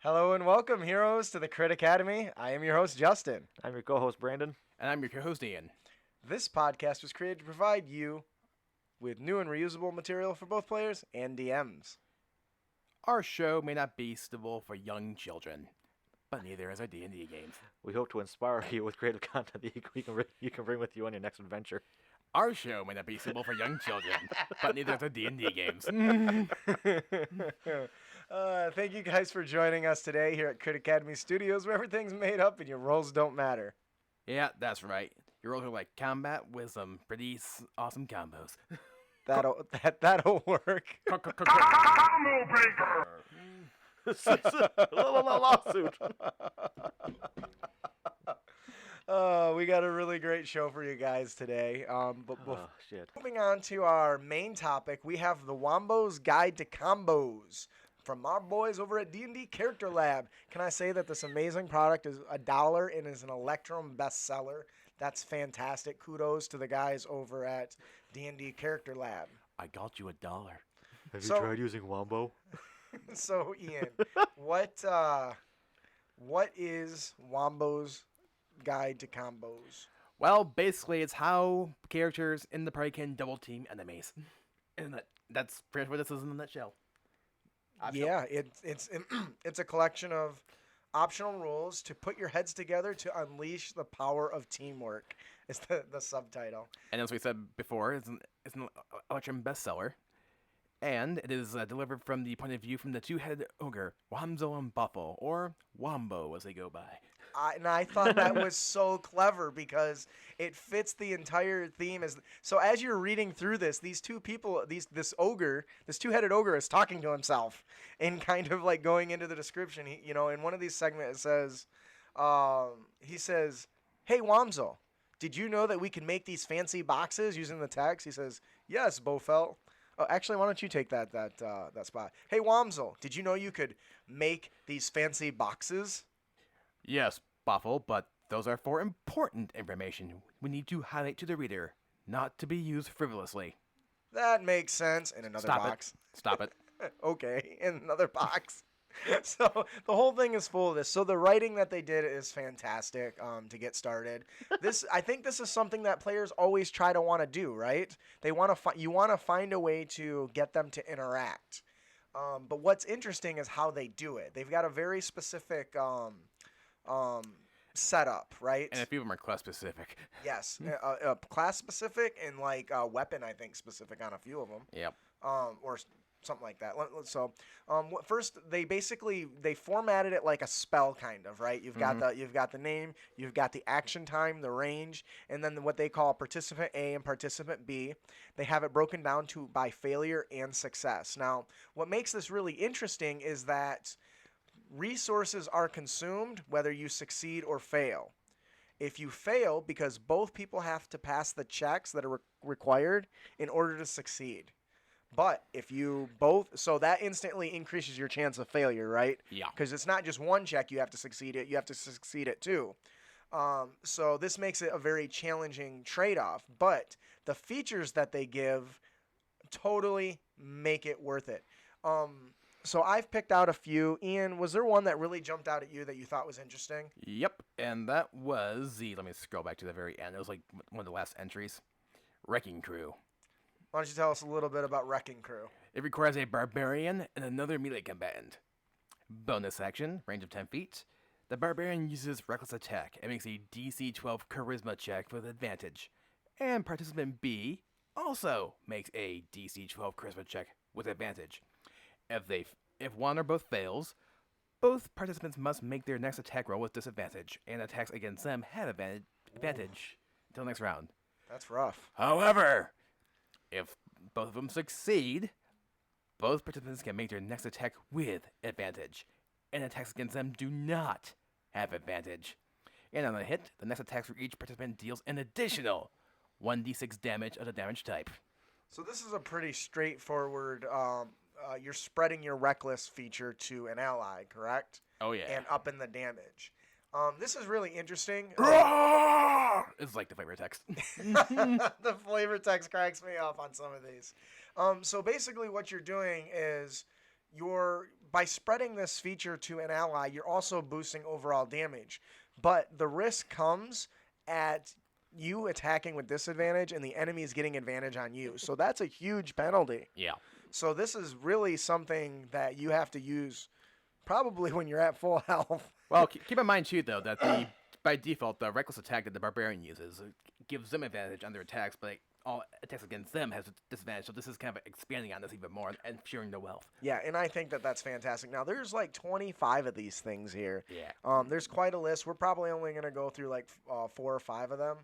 Hello and welcome, heroes, to the Crit Academy. I am your host, Justin. I'm your co-host, Brandon. And I'm your co-host, Ian. This podcast was created to provide you with new and reusable material for both players and DMs. Our show may not be suitable for young children, but neither is our D&D games. We hope to inspire you with creative content that you can bring with you on your next adventure. Our show may not be suitable for young children, but neither is our D&D games. Thank you guys for joining us today here at Crit Academy Studios, where everything's made up and your roles don't matter. Yeah, that's right. Your roles are like combat with some pretty awesome combos. That'll work. Combo breaker! Lawsuit. We got a really great show for you guys today. Shit. Moving on to our main topic, we have the Wombo's Guide to Combos from our boys over at D&D Character Lab. Can I say that this amazing product is $1 and is an Electrum bestseller? That's fantastic. Kudos to the guys over at D&D Character Lab. I got you $1. Have So- you tried using Wombo? So, Ian, what is Wombo's Guide to Combos? Well, basically, it's how characters in the party can double team enemies. And that's pretty much what this is in a nutshell. Yeah, it's a collection of optional rules to put your heads together to unleash the power of teamwork. Is the subtitle. And as we said before, it's an Electrum bestseller. And it is delivered from the point of view from the two-headed ogre, Wombo and Buffalo, or Wombo as they go by. I thought that was so clever because it fits the entire theme. So as you're reading through this, these two people, this two-headed ogre is talking to himself and kind of like going into the description. In one of these segments it says, he says, "Hey Womzo, did you know that we can make these fancy boxes using the text?" He says, "Yes, Bofel." Oh, actually, why don't you take that spot? Hey Womzo, did you know you could make these fancy boxes? Yes, Buffalo, but those are for important information we need to highlight to the reader, not to be used frivolously. That makes sense. In another Stop box. Stop it. Okay, in another box. So the whole thing is full of this. So the writing that they did is fantastic to get started. I think this is something that players always try to want to do, right? You want to find a way to get them to interact. But what's interesting is how they do it. They've got a very specific setup, right? And a few of them are class specific. Yes, class specific and like weapon, I think, specific on a few of them. Yep. Or something like that. So, first they formatted it like a spell, kind of, right? You've got the name, you've got the action time, the range, and then what they call participant A and participant B. They have it broken down by failure and success. Now, what makes this really interesting is that resources are consumed whether you succeed or fail. If you fail, because both people have to pass the checks that are required in order to succeed. But if you both, so that instantly increases your chance of failure, right? Yeah. Because it's not just one check you have to succeed at, you have to succeed at two. So this makes it a very challenging trade-off. But the features that they give totally make it worth it. So I've picked out a few. Ian, was there one that really jumped out at you that you thought was interesting? Yep. And that was let me scroll back to the very end. It was like one of the last entries. Wrecking Crew. Why don't you tell us a little bit about Wrecking Crew? It requires a Barbarian and another melee combatant. Bonus action, range of 10 feet. The Barbarian uses Reckless Attack and makes a DC 12 Charisma check with advantage. And participant B also makes a DC 12 Charisma check with advantage. If one or both fails, both participants must make their next attack roll with disadvantage, and attacks against them have advantage until next round. That's rough. However, if both of them succeed, both participants can make their next attack with advantage, and attacks against them do not have advantage. And on a hit, the next attack for each participant deals an additional 1d6 damage of the damage type. So this is a pretty straightforward, you're spreading your reckless feature to an ally, correct? Oh yeah. And up in the damage. This is really interesting. It's like the flavor text. The flavor text cracks me up on some of these. So basically what you're doing is you're by spreading this feature to an ally, you're also boosting overall damage. But the risk comes at you attacking with disadvantage and the enemy is getting advantage on you. So that's a huge penalty. Yeah. So this is really something that you have to use probably when you're at full health. Well, keep in mind too, though, that by default the reckless attack that the barbarian uses gives them advantage on their attacks, but all attacks against them has a disadvantage. So this is kind of expanding on this even more and ensuring the wealth. Yeah, and I think that that's fantastic. Now, there's like 25 of these things here. Yeah. There's quite a list. We're probably only going to go through like 4 or 5 of them.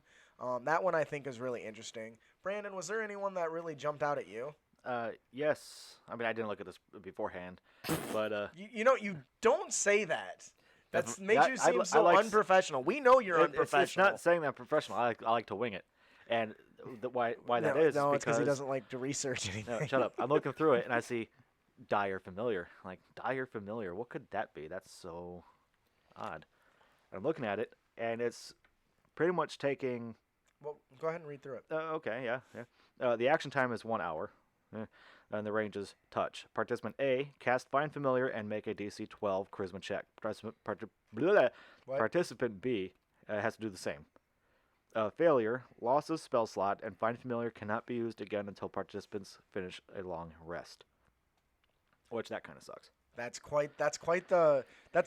That one I think is really interesting. Brandon, was there anyone that really jumped out at you? Yes. I mean, I didn't look at this beforehand, but You don't say that. That makes you I seem so like unprofessional. We know you're unprofessional. It's not saying that I'm professional. I like to wing it, and why that no, is no, it's because because he doesn't like to research anything. No, shut up. I'm looking through it and I see dire familiar. Like dire familiar. What could that be? That's so odd. I'm looking at it and it's pretty much taking. Well, go ahead and read through it. Okay, yeah. The action time is 1 hour. And the range is touch. Participant A, cast Find Familiar and make a DC 12 Charisma check. Participant B has to do the same. Failure, loss of spell slot, and Find Familiar cannot be used again until participants finish a long rest. Which, that kind of sucks. That's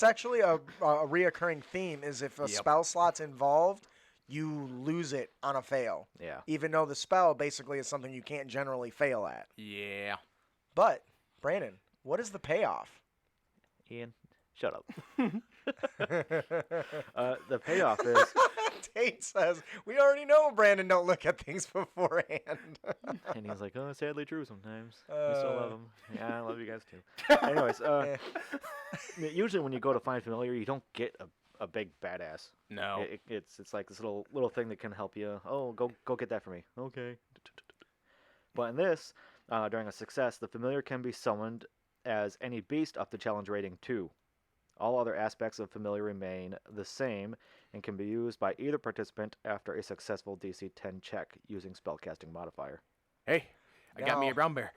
actually a reoccurring theme is if a spell slot's involved, you lose it on a fail. Yeah. Even though the spell basically is something you can't generally fail at. Yeah. But, Brandon, what is the payoff? Ian, shut up. The payoff is... Tate says, we already know Brandon don't look at things beforehand. And he's like, oh, sadly true sometimes. We still love him. Yeah, I love you guys too. Anyways, usually when you go to Find Familiar, you don't get a big badass. No. It's like this little thing that can help you. Oh, go get that for me. Okay. But in this, during a success, the familiar can be summoned as any beast up to challenge rating 2. All other aspects of familiar remain the same and can be used by either participant after a successful DC 10 check using spellcasting modifier. Hey, I got me a brown bear.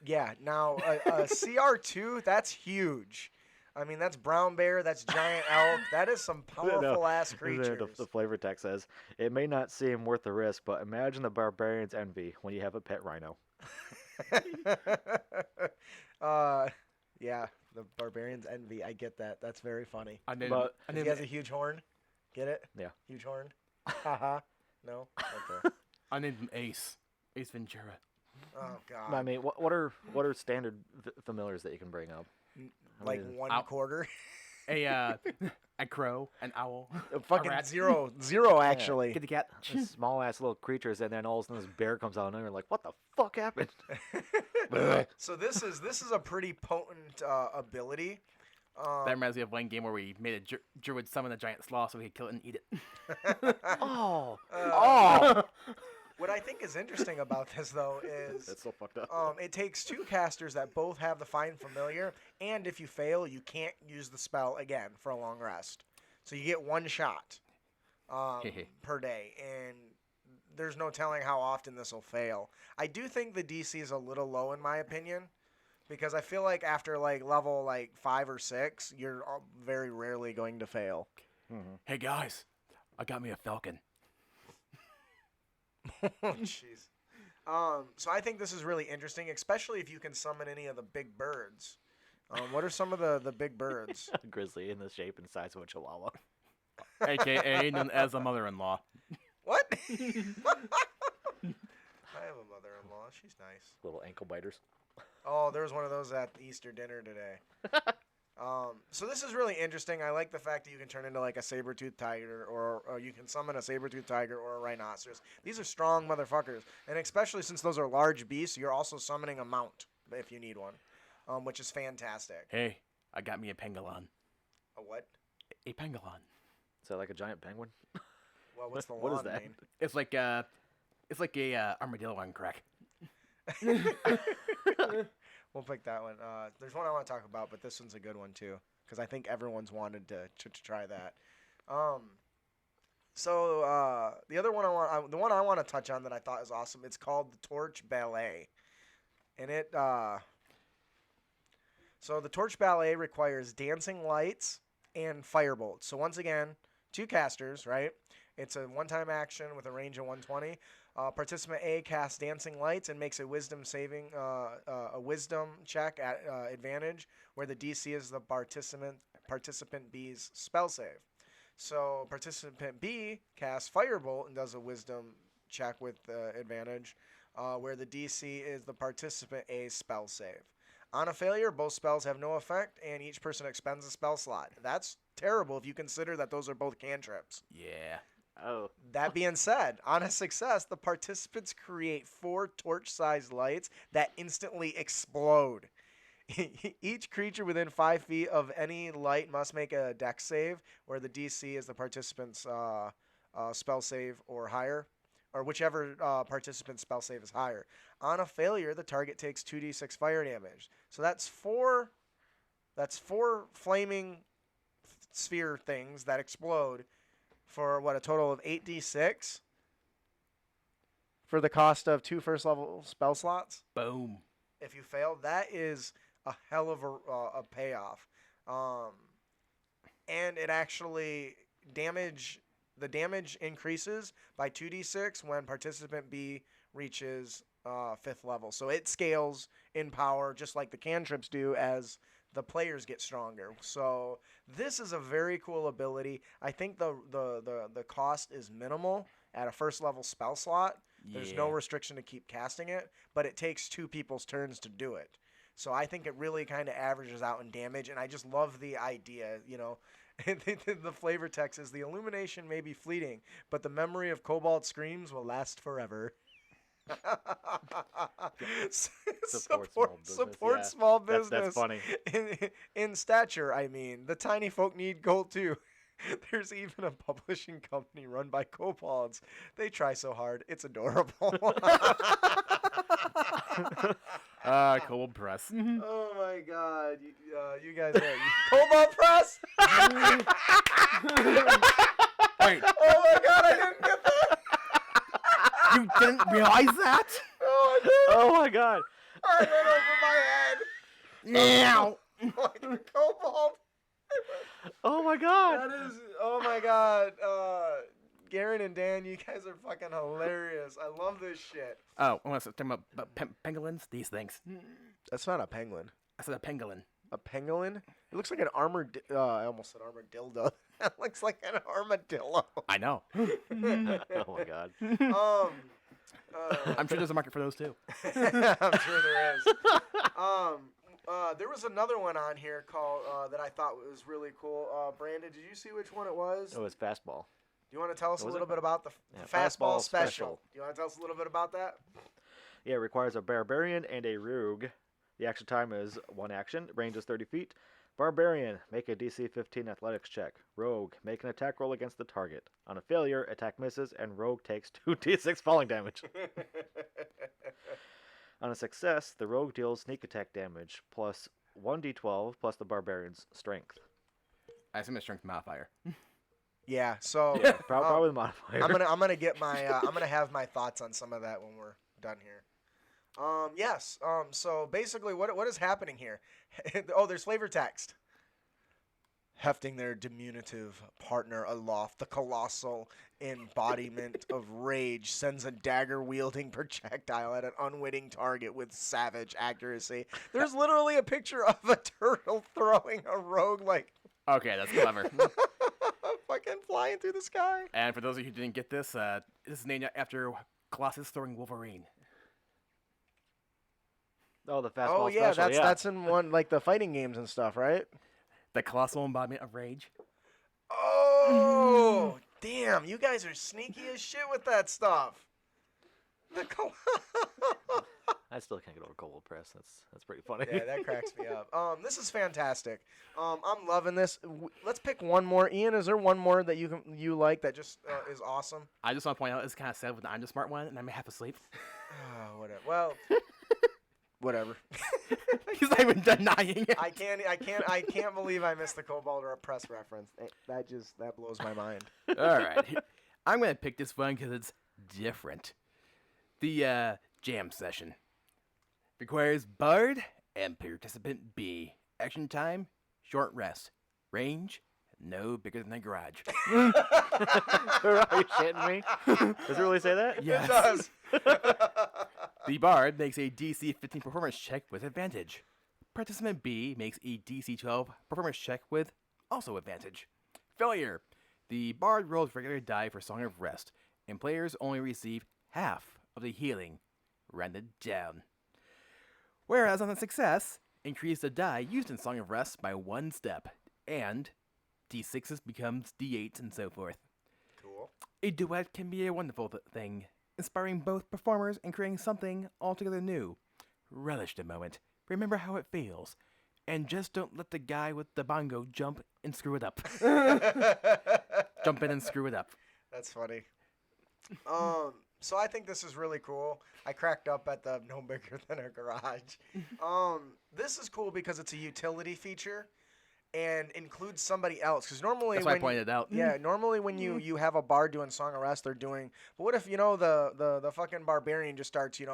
Yeah, now a CR2, that's huge. I mean, that's brown bear, that's giant elk. That is some powerful-ass creatures. The flavor text says, it may not seem worth the risk, but imagine the barbarian's envy when you have a pet rhino. Yeah, the barbarian's envy. I get that. That's very funny. But He has a huge horn. Get it? Yeah. Huge horn. Haha. No? Okay. I named him Ace Ventura. Oh, God. I mean, what are standard familiars that you can bring up? Like mean, 1/4? A crow, an owl, Fucking rat. zero, actually. Kitty cat. Small ass little creatures, and then all of a sudden this bear comes out, and you're like, "What the fuck happened?" So this is a pretty potent ability. That reminds me of one game where we made a druid summon a giant sloth so we could kill it and eat it. Oh. What I think is interesting about this, though, is That's so fucked up. it takes 2 casters that both have the Find Familiar, and if you fail, you can't use the spell again for a long rest. So you get 1 shot per day, and there's no telling how often this will fail. I do think the DC is a little low, in my opinion, because I feel like after like level 5 or 6, you're very rarely going to fail. Mm-hmm. Hey guys, I got me a falcon. Oh, jeez. So I think this is really interesting, especially if you can summon any of the big birds. What are some of the big birds? A grizzly in the shape and size of a chihuahua. AKA known as a mother-in-law. What? I have a mother-in-law. She's nice. Little ankle biters. Oh, there was one of those at the Easter dinner today. So this is really interesting. I like the fact that you can turn into like a saber-toothed tiger, or you can summon a saber-toothed tiger or a rhinoceros. These are strong motherfuckers, and especially since those are large beasts, you're also summoning a mount if you need one, which is fantastic. Hey, I got me a pangolin. A what? A pangolin. Is that like a giant penguin? Well, what's the What is lawn that? mean? It's like a armadillo on crack. We'll pick that one. There's one I want to talk about, but this one's a good one too, because I think everyone's wanted to try that. So the other one the one I want to touch on that I thought is awesome. It's called the Torch Ballet, and it So the Torch Ballet requires dancing lights and firebolts. So once again, 2 casters, right? It's a one-time action with a range of 120. Participant A casts dancing lights and makes a wisdom check at advantage, where the DC is the participant B's spell save. So participant B casts firebolt and does a wisdom check with advantage, where the DC is the participant A's spell save. On a failure, both spells have no effect, and each person expends a spell slot. That's terrible if you consider that those are both cantrips. Yeah. Oh. That being said, on a success, the participants create 4 torch-sized lights that instantly explode. Each creature within 5 feet of any light must make a dex save, where the DC is the participant's spell save or higher, or whichever participant's spell save is higher. On a failure, the target takes 2d6 fire damage. So that's 4 flaming sphere things that explode for a total of 8d6 for the cost of 2 first level spell slots. Boom. If you fail, that is a hell of a payoff. And it actually the damage increases by 2d6 when participant B reaches 5th level. So it scales in power just like the cantrips do as the players get stronger. So this is a very cool ability. I think the cost is minimal at a first level spell slot. There's no restriction to keep casting it, but it takes 2 people's turns to do it. So I think it really kind of averages out in damage, and I just love the idea, The flavor text is, the illumination may be fleeting, but the memory of Cobalt screams will last forever. Support small business. That's funny. In stature, I mean. The tiny folk need gold too. There's even a publishing company run by kobolds. They try so hard. It's adorable. Kobold Press. Oh my god. You guys are... Kobold Press? Wait. Oh my god, I didn't get that. You didn't realize that? Oh, I did. Oh my god. I went over my head. Meow. Like a kobold. Oh my god. That is... Oh my god. Garen and Dan, you guys are fucking hilarious. I love this shit. Oh, I want to talk about pangolins? These things. That's not a penguin. I said a pangolin. A pangolin? It looks like an armored... I almost said armadillo. That looks like an armadillo. I know. Oh my god. I'm sure there's a market for those too. I'm sure there is. There was another one on here called that I thought was really cool. Brandon, did you see which one it was? Oh, it's fastball. Do you want to tell us a Was little it? bit about the Yeah, fastball fastball special? special. Do you want to tell us a little bit about that? Yeah, it requires a Barbarian and a Rogue. The action time is 1 action. Range is 30 feet. Barbarian, make a DC 15 athletics check. Rogue, make an attack roll against the target. On a failure, attack misses, and Rogue takes 2d6 falling damage. On a success, the Rogue deals sneak attack damage, plus 1d12, plus the Barbarian's strength. I assume it's strength modifier. Yeah. So Yeah, probably the modifier. I'm gonna get my I'm gonna have my thoughts on some of that when we're done here. Yes. So basically, what is happening here? Oh, there's flavor text. Hefting their diminutive partner aloft, the colossal embodiment of rage sends a dagger-wielding projectile at an unwitting target with savage accuracy. There's literally a picture of a turtle throwing a rogue like Okay, that's clever. fucking flying through the sky. And for those of you who didn't get this, this is named after Colossus throwing Wolverine. Oh, the fastball Oh yeah, special. that's in one like the fighting games and stuff, right? The colossal embodiment of rage. Oh, damn! You guys are sneaky as shit with that stuff. The I still can't get over Cold Press. That's pretty funny. yeah, that cracks me up. This is fantastic. I'm loving this. Let's pick one more. Ian, is there one more that you like that just is awesome? I just want to point out it's kind of sad when I'm the smart one and I'm half asleep. Whatever. Well, whatever. He's not even denying it. I can't believe I missed the Cobalt or a press reference. That blows my mind. All right. I'm going to pick this one because it's different. The jam session requires Bard and participant B Action time, short rest. Range, no bigger than a garage. Are you shitting me? Does it really say that? Yes. It does. The Bard makes a DC 15 performance check with advantage. Participant B makes a DC 12 performance check with also advantage. Failure. The Bard rolls regular die for Song of Rest, and players only receive half of the healing, rounded down. Whereas on a success, increase the die used in Song of Rest by 1 step, and D6s becomes D8s and so forth. Cool. A duet can be a wonderful thing, inspiring both performers and creating something altogether new. Relish the moment, remember how it feels, and just don't let the guy with the bongo jump and screw it up. Jump in and screw it up. That's funny. So I think this is really cool. I cracked up at the no bigger than a garage. This is cool because it's a utility feature and includes somebody else. Because normally That's why I pointed it out. Yeah, normally when you have a bard doing Song of Rest, they're doing. But what if the fucking barbarian just starts and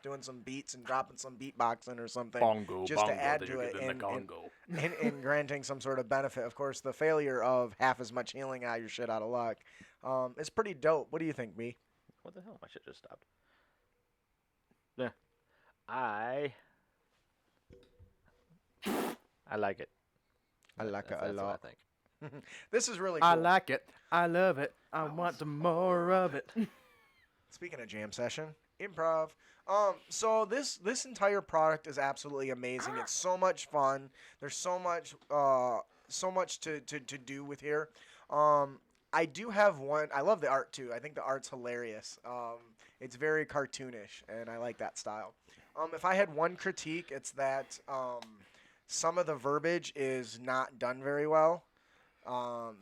doing some beats and dropping some beatboxing or something Bongo, just bongo, to add did to you it give them the and gongo? granting some sort of benefit. Of course, the failure of half as much healing out, you're shit out of luck. It's pretty dope. What do you think, B? What the hell? My shit just stopped. Yeah. I like it. I like it a That's what I lot. think. This is really cool. I like it. I love it. I want some more of it. Speaking of jam session, improv. So this entire product is absolutely amazing. It's so much fun. There's so much to do with here. I do have one. I love the art too. I think the art's hilarious. It's very cartoonish, and I like that style. If I had one critique, it's that some of the verbiage is not done very well.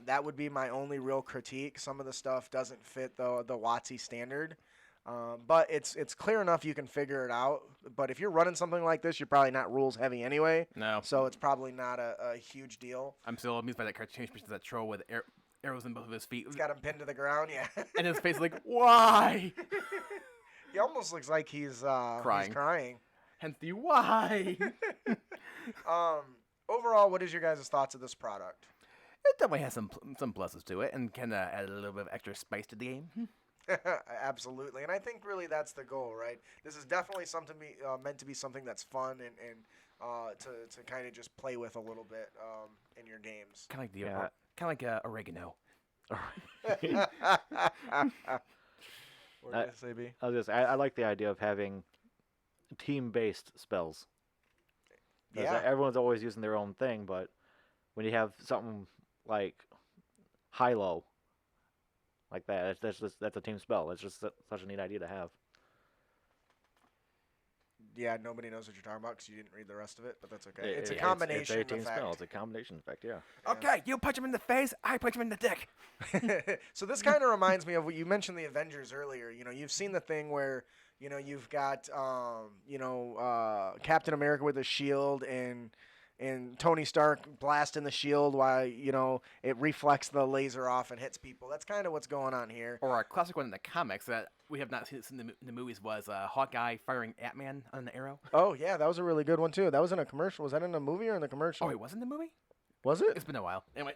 That would be my only real critique. Some of the stuff doesn't fit the WotC standard. But it's clear enough you can figure it out. But if you're running something like this, you're probably not rules heavy anyway. No. So it's probably not a huge deal. I'm still amused by that cartoonish picture of that troll with arrows in both of his feet. He's got him pinned to the ground, yeah. And his face is like, why? He almost looks like he's crying. Hence the why. Overall, what is your guys' thoughts of this product? It definitely has some pluses to it and can add a little bit of extra spice to the game. Absolutely, and I think really that's the goal, right? This is definitely something meant to be something that's fun and to kind of just play with a little bit in your games. Kind of like oregano. What did I say, B? I like the idea of having team-based spells. 'Cause Yeah. everyone's always using their own thing, but when you have something like high-low, like that, that's a team spell. It's just such a neat idea to have. Yeah, nobody knows what you're talking about because you didn't read the rest of it, but that's okay. It- It's a it- combination It's a team effect. spell. It's a combination effect. Yeah. Okay, you punch him in the face, I punch him in the dick. So this kind of reminds me of what you mentioned the Avengers earlier. You know, you've seen the thing where you've got Captain America with a shield and Tony Stark blasting the shield while it reflects the laser off and hits people. That's kind of what's going on here. Or a classic one in the comics that we have not seen in the movies was Hawkeye firing Ant-Man on an arrow. Oh yeah, that was a really good one too. That was in a commercial. Was that in a movie or in the commercial? Oh, it was in the movie? Was it? It's been a while. Anyway,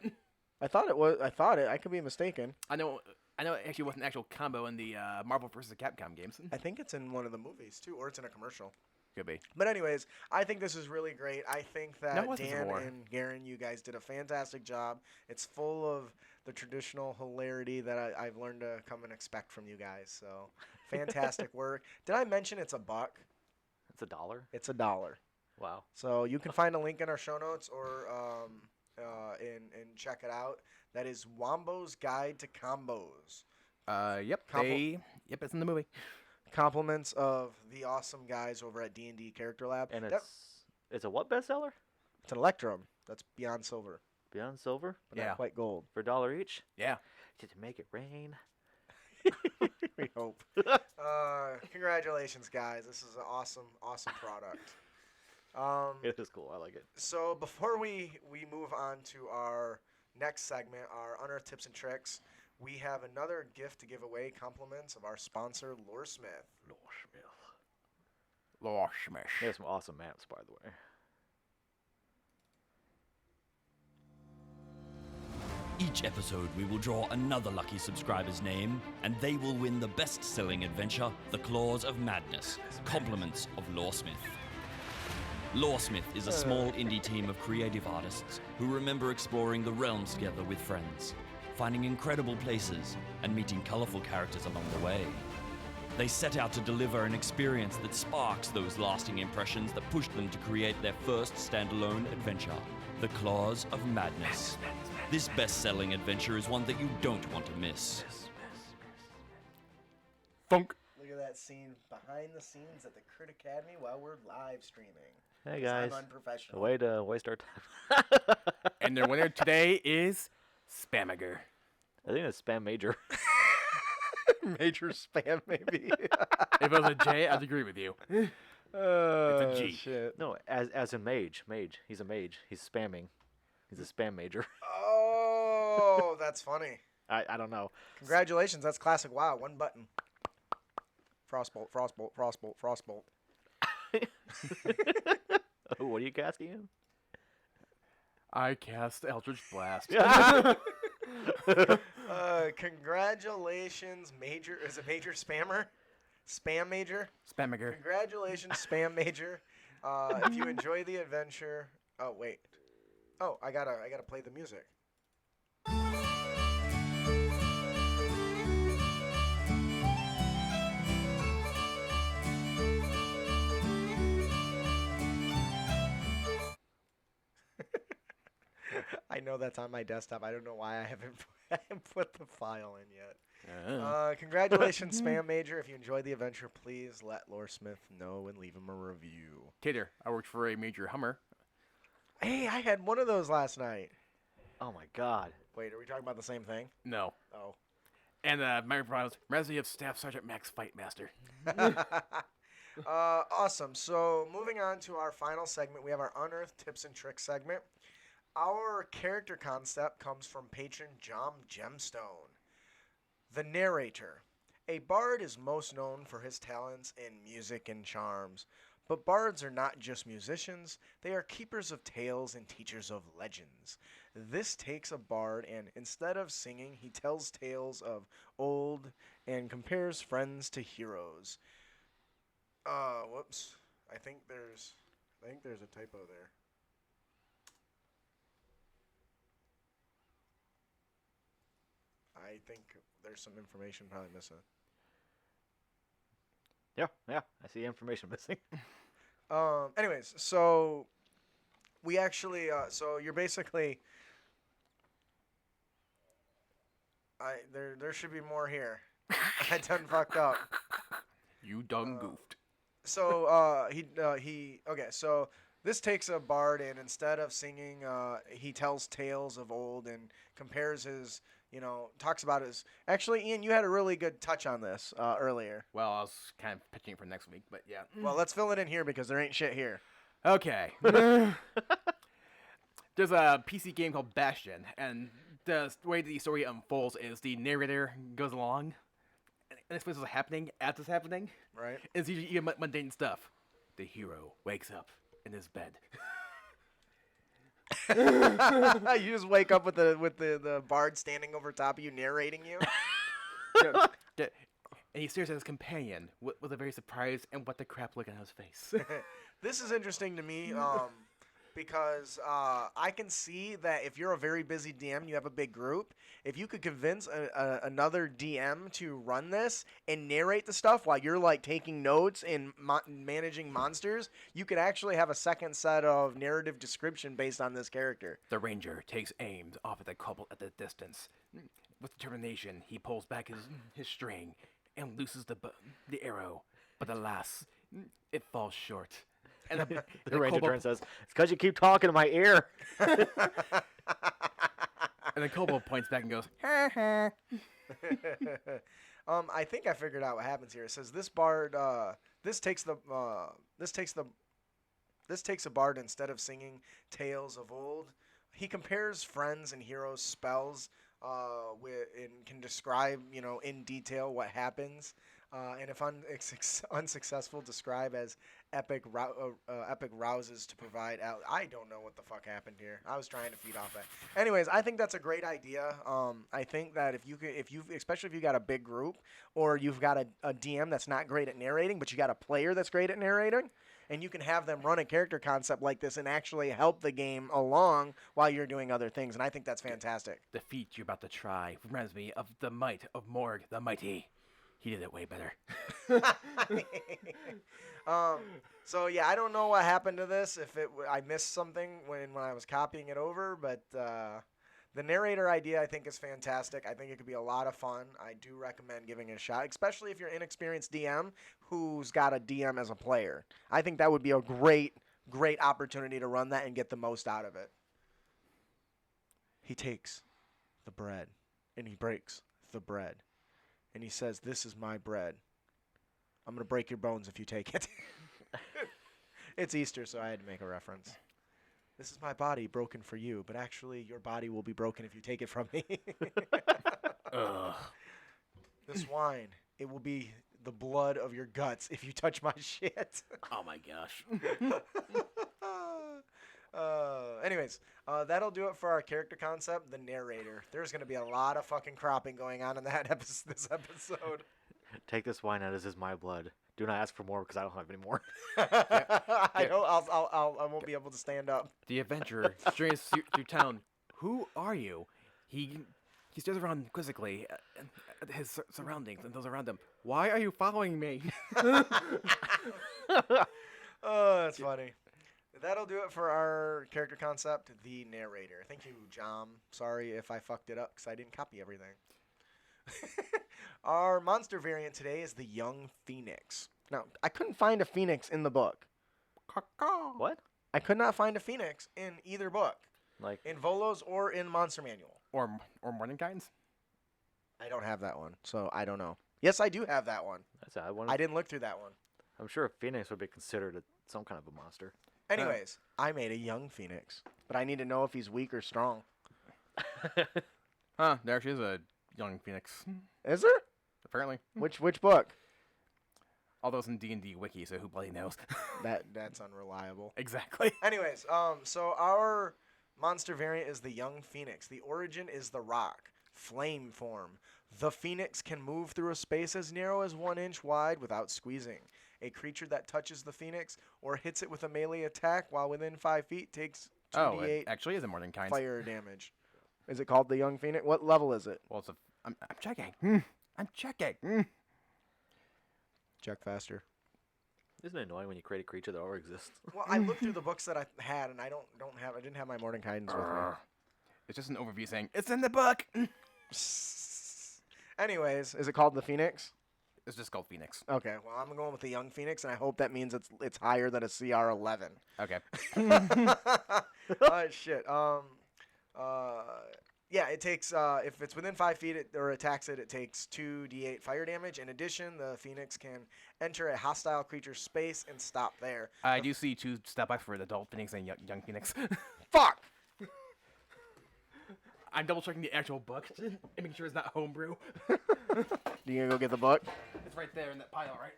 I thought it was. I thought it. I could be mistaken. I know it actually was an actual combo in the Marvel vs. Capcom games. I think it's in one of the movies too, or it's in a commercial. Could be. But anyways, I think this is really great. I think that No, it wasn't Dan Civil War. and Garen, you guys did a fantastic job. It's full of the traditional hilarity that I've learned to come and expect from you guys. So fantastic work. Did I mention it's $1? It's $1. It's $1. Wow. So you can find a link in our show notes or and check it out. That is Wombo's Guide to Combos. Yep. It's in the movie. Compliments of the awesome guys over at D&D Character Lab. And it's a what bestseller? It's an Electrum. That's Beyond Silver, Beyond Silver but Yeah. not quite gold. for $1 each. Yeah. Did you make it rain? We hope. Congratulations, guys. This is an awesome product. It is cool. I like it. So before we move on to our next segment, our Unearthed Tips and Tricks, we have another gift to give away, compliments of our sponsor, Loresmith. Lore smash. There's some awesome maps, by the way. Each episode, we will draw another lucky subscriber's name, and they will win the best-selling adventure, The Claws of Madness, Compliments of Loresmith. Loresmith is a small indie team of creative artists who remember exploring the realms together with friends, finding incredible places, and meeting colorful characters along the way. They set out to deliver an experience that sparks those lasting impressions that pushed them to create their first standalone adventure, The Claws of Madness. This best-selling adventure is one that you don't want to miss. Funk. Look at that scene behind the scenes at the Crit Academy while we're live streaming. Hey 'Cause guys, I'm a unprofessional. way to waste our time. And their winner today is Spamiger. I think it's Spam Major. Major spam, maybe. If it was a J, I'd agree with you. It's a G. Shit. No, as in mage. Mage. He's a mage. He's spamming. He's a spam major. Oh, that's funny. I don't know. Congratulations, that's classic WoW. One button. Frostbolt, frostbolt, frostbolt, frostbolt. What are you casting him? I cast Eldritch Blast. Congratulations, Major. Is it Major Spammer? Spam Major? Spamiger. Congratulations, Spam Major. If you enjoy the adventure... Oh, wait. Oh, I gotta play the music. I know that's on my desktop. I don't know why I haven't put the file in yet. Congratulations, Spam Major. If you enjoyed the adventure, please let Loresmith know and leave him a review. Tater, I worked for a major Hummer. Hey, I had one of those last night. Oh my god. Wait, are we talking about the same thing? No. Oh. And my was Resi of Staff Sergeant Max Fightmaster. Awesome. So moving on to our final segment, we have our Unearthed Tips and Tricks segment. Our character concept comes from patron John Gemstone. The narrator. A bard is most known for his talents in music and charms. But bards are not just musicians, they are keepers of tales and teachers of legends. This takes a bard and instead of singing, he tells tales of old and compares friends to heroes. Whoops. I think there's a typo there. I think there's some information probably missing. Yeah, I see information missing. Anyways, so we actually, so you're basically, there should be more here. I done fucked up. You done goofed. So, okay, so this takes a bard and instead of singing, he tells tales of old and compares his, talks about his, actually, Ian, you had a really good touch on this, earlier. Well, I was kind of pitching for next week, but yeah. Well, let's fill it in here because there ain't shit here. Okay. There's a PC game called Bastion, and the way the story unfolds is the narrator goes along and explains what's happening as it's happening. Right. It's usually mundane stuff. The hero wakes up in his bed. You just wake up with the bard standing over top of you, narrating you. And he stares at his companion with a very surprised and what the crap look on his face. This is interesting to me because I can see that if you're a very busy DM and you have a big group, if you could convince another DM to run this and narrate the stuff while you're like taking notes and managing monsters, you could actually have a second set of narrative description based on this character. The ranger takes aim off at the couple at the distance. With determination, he pulls back his string and looses the arrow. But alas, it falls short. And the ranger turns and says, "It's because you keep talking to my ear." And the kobold points back and goes, I think I figured out what happens here. It says this bard, this takes a bard instead of singing tales of old. He compares friends and heroes' spells, and can describe, in detail what happens. And if unsuccessful, describe as epic rouses to provide. I don't know what the fuck happened here. I was trying to feed off that. Anyways, I think that's a great idea. I think that especially if you got a big group or you've got a DM that's not great at narrating, but you got a player that's great at narrating, and you can have them run a character concept like this and actually help the game along while you're doing other things. And I think that's fantastic. The feat you're about to try reminds me of the might of Morg the Mighty. He did it way better. So yeah, I don't know what happened to this. If I missed something when I was copying it over, but the narrator idea I think is fantastic. I think it could be a lot of fun. I do recommend giving it a shot, especially if you're an inexperienced DM who's got a DM as a player. I think that would be a great opportunity to run that and get the most out of it. He takes the bread and he breaks the bread. And he says, "This is my bread. I'm going to break your bones if you take it." It's Easter, so I had to make a reference. "This is my body broken for you, but actually your body will be broken if you take it from me." "This wine, it will be the blood of your guts if you touch my shit." Oh my gosh. Anyways, that'll do it for our character concept, the narrator. There's going to be a lot of fucking cropping going on in this episode. Take this wine out. This is my blood. Do not ask for more because I don't have any more. I won't be able to stand up. The adventurer strays through town. Who are you? He stares around quizzically at his surroundings and those around him. Why are you following me? Oh, that's funny. That'll do it for our character concept, the narrator. Thank you, Jom. Sorry if I fucked it up because I didn't copy everything. Our monster variant today is the Young Phoenix. Now, I couldn't find a phoenix in the book. What? I could not find a phoenix in either book, Like, in Volo's or in Monster Manual. or Mordenkainen's? I don't have that one, so I don't know. Yes, I do have that one. that's I want. I didn't look through that one. I'm sure a phoenix would be considered some kind of a monster. Anyways, I made a young phoenix, but I need to know if he's weak or strong. Huh, there actually is a young phoenix. Is there? Apparently. Which book? All those in D&D wiki, so who bloody knows? That's unreliable. Exactly. Anyways, so our monster variant is the Young Phoenix. The origin is the rock, flame form. The phoenix can move through a space as narrow as 1 inch wide without squeezing. A creature that touches the phoenix or hits it with a melee attack while within 5 feet takes 2d8 Oh, it actually is a Mordenkainen's. fire damage. Is it called the Young Phoenix? What level is it? Well, it's I'm checking. I'm checking. Check faster. Isn't it annoying when you create a creature that already exists? Well, I looked through the books that I had, and I didn't have my Mordenkainen's with me. It's just an overview saying, it's in the book. Anyways, is it called the Phoenix? It's just called Phoenix. Okay, well, I'm going with the Young Phoenix, and I hope that means it's higher than a CR 11. Okay. Shit. Yeah, it takes, if it's within 5 feet or attacks it takes 2d8 fire damage. In addition, the Phoenix can enter a hostile creature's space and stop there. I do see 2 step by for the adult Phoenix and young Phoenix. Fuck! I'm double checking the actual book and making sure it's not homebrew. You gonna go get the book? It's right there in that pile, right?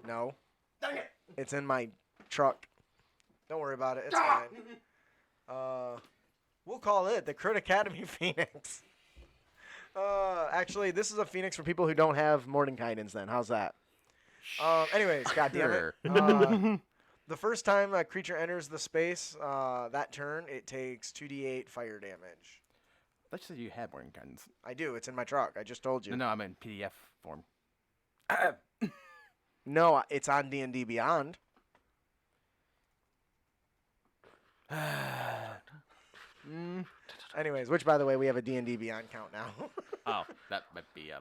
No. Dang it! It's in my truck. Don't worry about it. It's fine. We'll call it the Crit Academy Phoenix. Actually, this is a Phoenix for people who don't have Mordenkainen's then. How's that? Anyways, goddammit. The first time a creature enters the space, that turn, it takes 2d8 fire damage. Let's say you had Mordenkainen's. I do. It's in my truck. I just told you. No, I'm in PDF form. No, it's on D&D Beyond. Anyways, which, by the way, we have a D&D Beyond count now. Oh, that might be,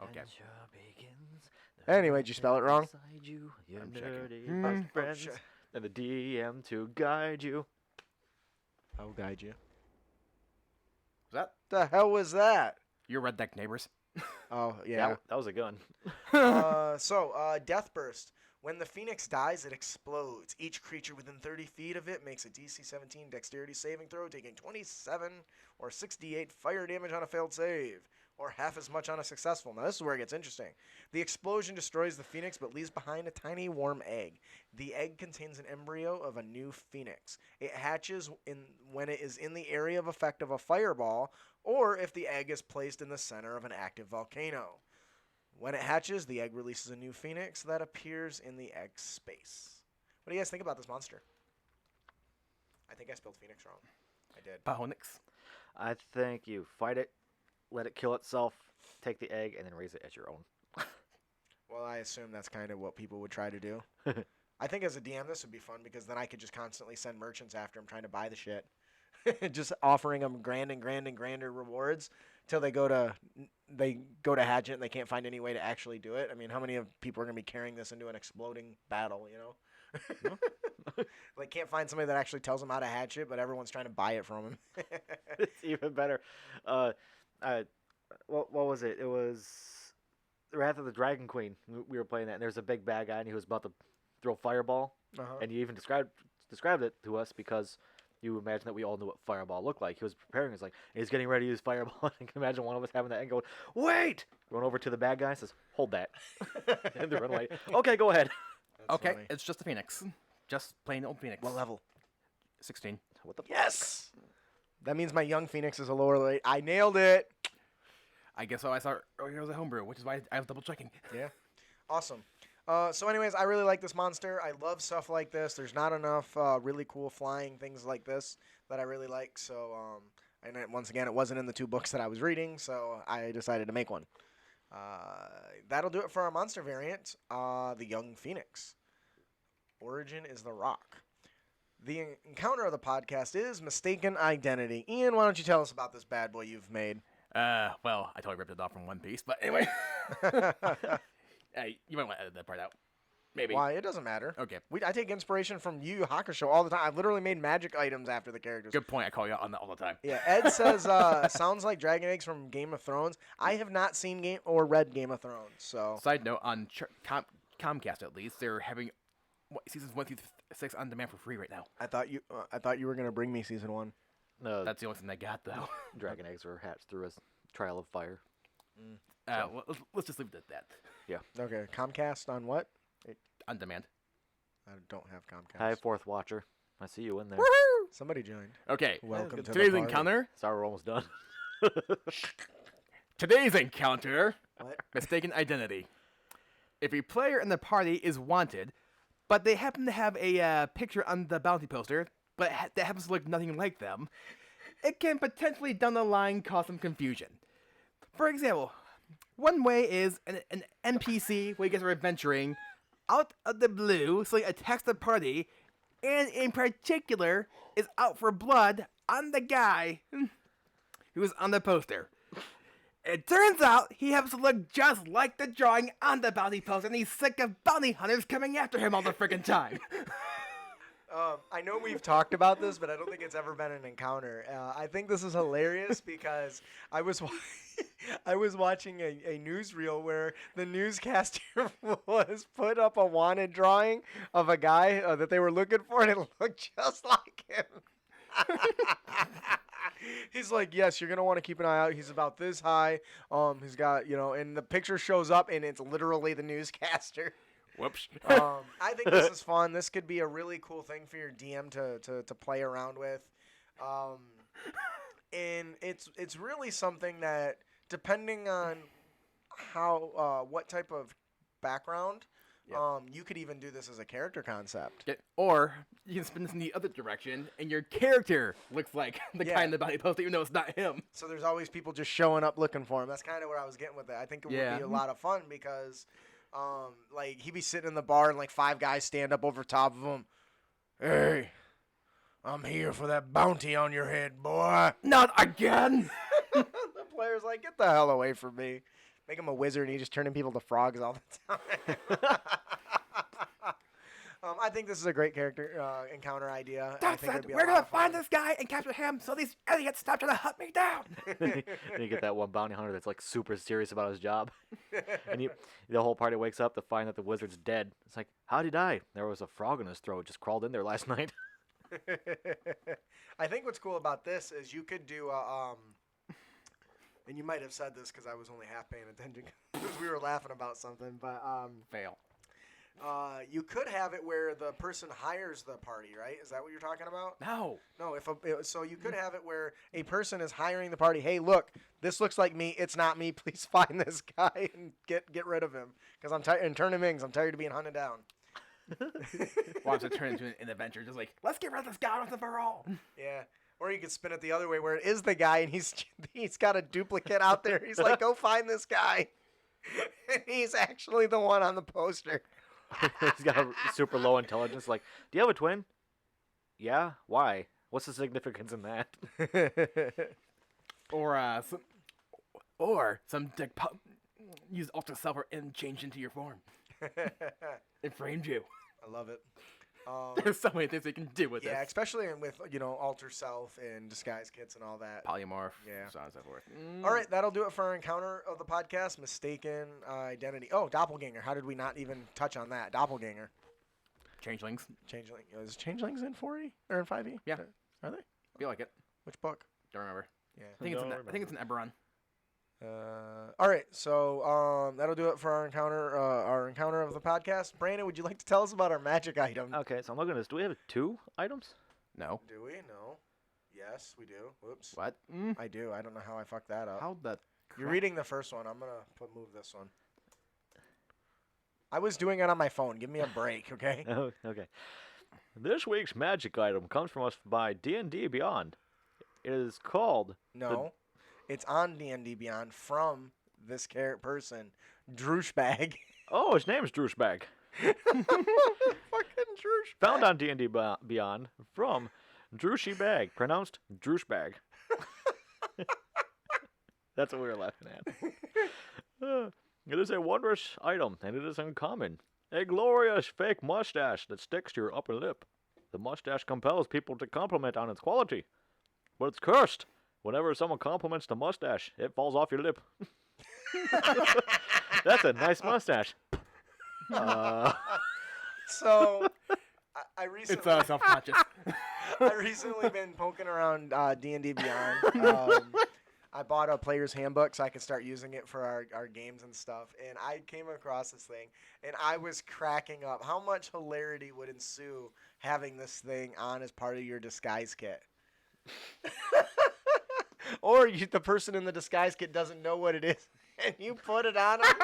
okay. Anyway, did you spell it wrong? I'm checking. Nerdy friends, and the DM to guide you. I'll guide you. Was that The hell was that? your redneck neighbors? Oh, yeah. That was a gun. Death Burst. When the Phoenix dies, it explodes. Each creature within 30 feet of it makes a DC 17 dexterity saving throw, taking 27 or 68 fire damage on a failed save. or half as much on a successful. Now, this is where it gets interesting. The explosion destroys the phoenix but leaves behind a tiny warm egg. The egg contains an embryo of a new phoenix. It hatches when it is in the area of effect of a fireball, or if the egg is placed in the center of an active volcano. When it hatches, the egg releases a new phoenix that appears in the egg space. What do you guys think about this monster? I think I spelled phoenix wrong. I did. Pahonix. I think you fight it, let it kill itself, take the egg, and then raise it as your own. Well, I assume that's kind of what people would try to do. I think as a DM, this would be fun because then I could just constantly send merchants after him trying to buy the shit. Just offering them grander rewards till they go to hatch it and they can't find any way to actually do it. I mean, how many of people are going to be carrying this into an exploding battle, you know? Like, can't find somebody that actually tells them how to hatch it, but everyone's trying to buy it from him. It's even better. What was it? It was Wrath of the Dragon Queen. We were playing that, and there's a big bad guy, and he was about to throw fireball, and you even described it to us because you imagine that we all knew what fireball looked like. He was preparing. He's like, he's getting ready to use fireball. I can imagine one of us having that and going, "Wait!" Going over to the bad guy and says, "Hold that," and they run away. Okay, go ahead. That's Okay, funny. it's just a phoenix. Just plain old phoenix. What level? 16. What the? Yes! That means my young phoenix is a lower rate. I nailed it! I guess I saw earlier as a homebrew, which is why I was double checking. Yeah. Awesome. So anyways, I really like this monster. I love stuff like this. There's not enough really cool flying things like this that I really like. So, and once again, it wasn't in the 2 books that I was reading, so I decided to make one. That'll do it for our monster variant, the Young Phoenix. Origin is the rock. The encounter of the podcast is Mistaken Identity. Ian, why don't you tell us about this bad boy you've made? Well, I totally ripped it off from One Piece, but anyway. Hey, you might want to edit that part out. Maybe. Why? It doesn't matter. Okay. I take inspiration from Yu Yu Hakusho all the time. I've literally made magic items after the characters. Good point. I call you out on that all the time. Yeah, Ed says, sounds like dragon eggs from Game of Thrones. I have not seen read Game of Thrones, so. Side note, on Comcast at least, they're having seasons 1 through 6 on demand for free right now. I thought you were gonna bring me season 1. No, That's the only thing I got, though. dragon eggs were hatched through a trial of fire. Well, let's just leave it at that. Okay, Comcast on what? On demand. I don't have Comcast. Hi, Fourth Watcher. I see you in there. Somebody joined. Okay. Welcome to the Today's party. encounter. Sorry, we're almost done. Today's encounter. What? Mistaken identity. If a player in the party is wanted, but they happen to have a picture on the bounty poster, but that happens to look nothing like them, it can potentially down the line cause some confusion. For example, one way is an NPC, when you guys are adventuring, out of the blue, so he attacks the party, and in particular is out for blood on the guy who was on the poster. It turns out he happens to look just like the drawing on the bounty poster, and he's sick of bounty hunters coming after him all the freaking time. I know we've talked about this, but I don't think it's ever been an encounter. I think this is hilarious because I was watching a newsreel where the newscaster was put up a wanted drawing of a guy that they were looking for, and it looked just like him. He's like, yes, you're gonna want to keep an eye out. He's about this high. He's got, and the picture shows up, and it's literally the newscaster. Whoops. I think this is fun. This could be a really cool thing for your DM to play around with. And it's really something that, depending on what type of background, you could even do this as a character concept. Or you can spin this in the other direction, and your character looks like the guy in the bounty poster, even though it's not him. So there's always people just showing up looking for him. That's kind of where I was getting with it. I think it would be a lot of fun because, like, he'd be sitting in the bar and like 5 guys stand up over top of him. Hey, I'm here for that bounty on your head, boy. Not again! The player's like, get the hell away from me. Make him a wizard and he's just turning people to frogs all the time. I think this is a great character encounter idea. That's I think it. it'd be a We're lot gonna of fun. find this guy and capture him so these idiots stop trying to hunt me down! And you get that one bounty hunter that's like super serious about his job. And the whole party wakes up to find that the wizard's dead. It's like, how'd he die? There was a frog in his throat. Just crawled in there last night. I think what's cool about this is you could do and you might have said this because I was only half paying attention because we were laughing about something, but Fail. you could have it where the person hires the party, right? Is that what you're talking about? No. No, so you could have it where a person is hiring the party. Hey, look, this looks like me. It's not me. Please find this guy and get rid of him because I'm tired and turn him in 'cause I'm tired of being hunted down. Watch it turn into an adventure. Just like, let's get rid of this guy once and for all. Yeah. Or you could spin it the other way where it is the guy and he's got a duplicate out there. He's like, go find this guy. And he's actually the one on the poster. He's got a super low intelligence. Like, do you have a twin? Yeah. Why? What's the significance in that? Or some deck use Ultra Silver and change into your form. It framed you. I love it. There's so many things they can do with Yeah, this. especially with, alter self and disguise kits and all that. Polymorph. Yeah. So on and so forth. All right, that'll do it for our encounter of the podcast. Mistaken identity. Oh, doppelganger. How did we not even touch on that? Doppelganger. Changelings. Changeling. Is Changelings in 4E or in 5E? Yeah. Are they? Feel like it. Which book? Don't remember. Yeah. I think it's an Eberron. All right, so that'll do it for our encounter of the podcast. Brandon, would you like to tell us about our magic item? Okay, so I'm looking at this. Do we have 2 items? No. Do we? No. Yes, we do. Whoops. What? I do. I don't know how I fucked that up. How'd that? You're reading the first one. I'm gonna move this one. I was doing it on my phone. Give me a break, okay? Oh, okay. This week's magic item comes from us by D&D Beyond. It is called... No. It's on D&D Beyond from this person, Drooshbag. Oh, his name's Drooshbag. Fucking Drooshbag. Found on D&D Beyond from Drooshy Bag, pronounced Drooshbag. That's what we were laughing at. It is a wondrous item, and it is uncommon. A glorious fake mustache that sticks to your upper lip. The mustache compels people to compliment on its quality, but it's cursed. Whenever someone compliments the mustache, it falls off your lip. That's a nice mustache. So, I recently... It's self-conscious. I recently been poking around D&D Beyond. I bought a player's handbook so I could start using it for our games and stuff. And I came across this thing, and I was cracking up. How much hilarity would ensue having this thing on as part of your disguise kit? Or the person in the disguise kit doesn't know what it is, and you put it on them,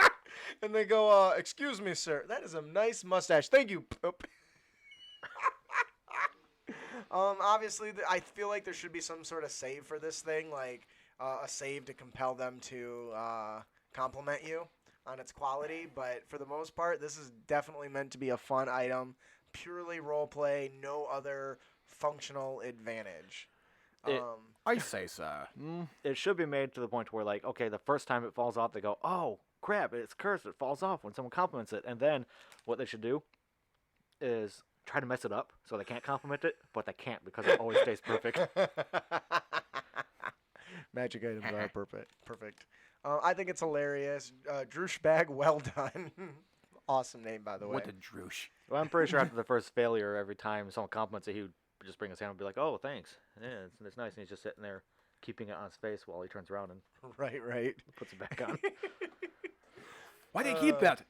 and they go, excuse me, sir, that is a nice mustache. Thank you. Obviously, I feel like there should be some sort of save for this thing, like a save to compel them to compliment you on its quality. But for the most part, this is definitely meant to be a fun item, purely roleplay, no other functional advantage. I say so. It should be made to the point where, like, okay, the first time it falls off, they go, oh, crap, it's cursed, it falls off when someone compliments it. And then what they should do is try to mess it up so they can't compliment it, but they can't because it always stays perfect. Magic items are perfect. I think it's hilarious. Drooshbag, well done. Awesome name, by the way. What a droosh. Well, I'm pretty sure after the first failure, every time someone compliments it, he would just bring his hand and be like, oh, thanks. Yeah, it's nice. And he's just sitting there keeping it on his face while he turns around and Right. puts it back on. Why do you keep that?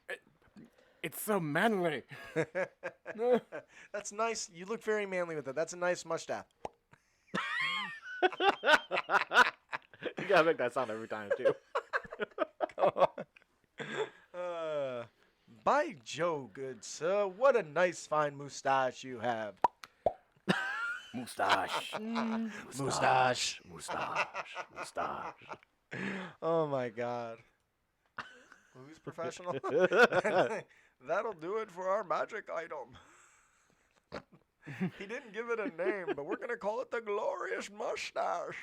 It's so manly. That's nice. You look very manly with it. That's a nice mustache. You gotta make that sound every time, too. By Joe, good sir, what a nice fine moustache you have. Moustache. Moustache. Moustache. Oh my God. Who's professional? That'll do it for our magic item. He didn't give it a name, but we're gonna call it the glorious mustache.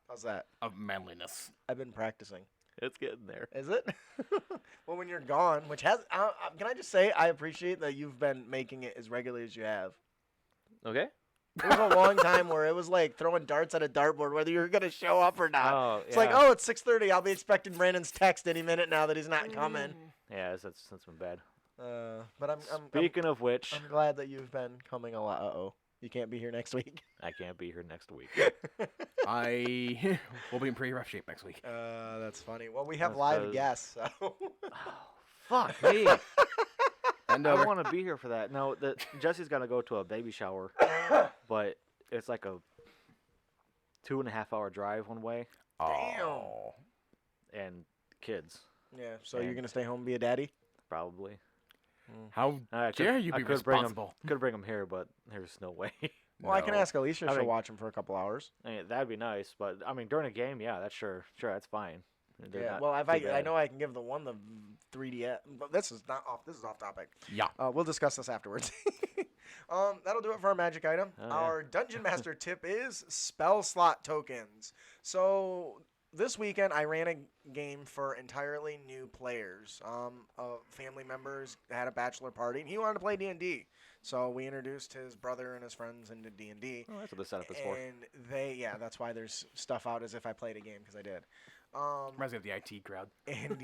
How's that? Of manliness. I've been practicing. It's getting there. Is it? Well, when you're gone, which has, can I just say, I appreciate that you've been making it as regularly as you have. Okay. There was a long time where it was like throwing darts at a dartboard, whether you're going to show up or not. Oh, it's like, oh, it's 6:30. I'll be expecting Brandon's text any minute now that he's not coming. Yeah, that's been bad. But I'm Speaking of which, I'm glad that you've been coming a lot. Uh-oh. You can't be here next week. I can't be here next week. I will be in pretty rough shape next week. That's funny. Well, we have That's live 'cause- guests, so. Fuck me. And I over. want to be here for that. No, Jesse's got to go to a baby shower, but it's like a 2.5 hour drive one way, Oh. and kids Yeah, so you're And- going to stay home and be a daddy? probably. How I dare you be could bring responsible? Could bring him here, but there's no way. Well, I can No. ask Alicia if I she'll mean- watch him for a couple hours. I mean, that'd be nice, but I mean, during a game, yeah, that's sure, that's fine. They're Yeah. not Well, too I bad. know I can give the 3DS, but this is not off. This is off topic. Yeah. We'll discuss this afterwards. That'll do it for our magic item. Oh, yeah. Our Dungeon Master tip is spell slot tokens. So this weekend I ran a game for entirely new players. Family members had a bachelor party, and he wanted to play D&D. So we introduced his brother and his friends into D&D. Oh, that's what the setup is for. And that's why there's stuff out as if I played a game, because I did. Reminds me of the IT crowd. And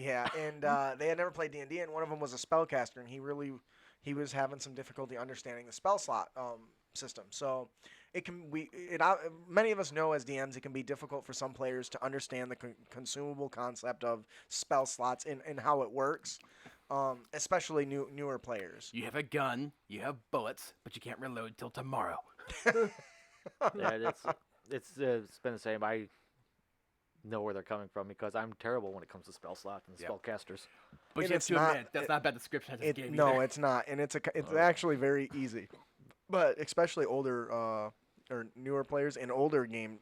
they had never played D&D, and one of them was a spellcaster, and he was having some difficulty understanding the spell slot system. So many of us know as DMs it can be difficult for some players to understand the consumable concept of spell slots and how it works, especially newer players. You have a gun, you have bullets, but you can't reload till tomorrow. Yeah, it's been the same. I know where they're coming from because I'm terrible when it comes to spell slots and Yep. spellcasters. But And you have it's to not- admit, that's not a bad description of this game No, either. it's not, and it's actually very easy, but especially older or newer players in older games,